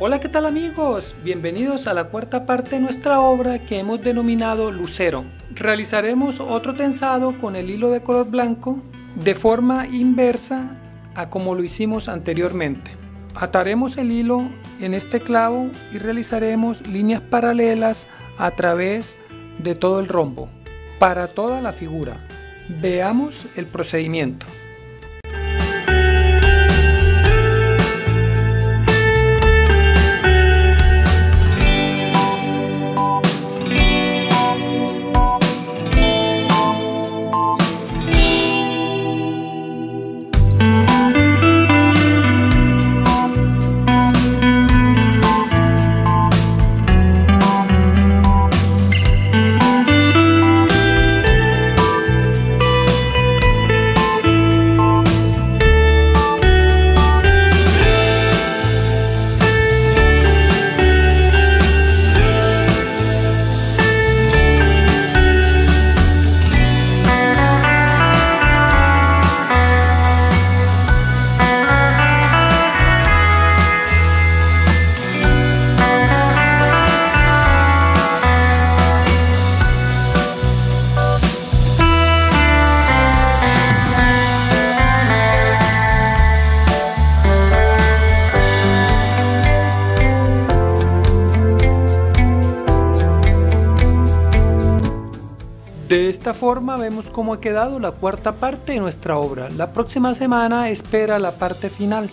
Hola, ¿qué tal amigos? Bienvenidos a la cuarta parte de nuestra obra que hemos denominado Lucero. Realizaremos otro tensado con el hilo de color blanco de forma inversa a como lo hicimos anteriormente. Ataremos el hilo en este clavo y realizaremos líneas paralelas a través de todo el rombo para toda la figura. Veamos el procedimiento. De esta forma vemos cómo ha quedado la cuarta parte de nuestra obra. La próxima semana espera la parte final.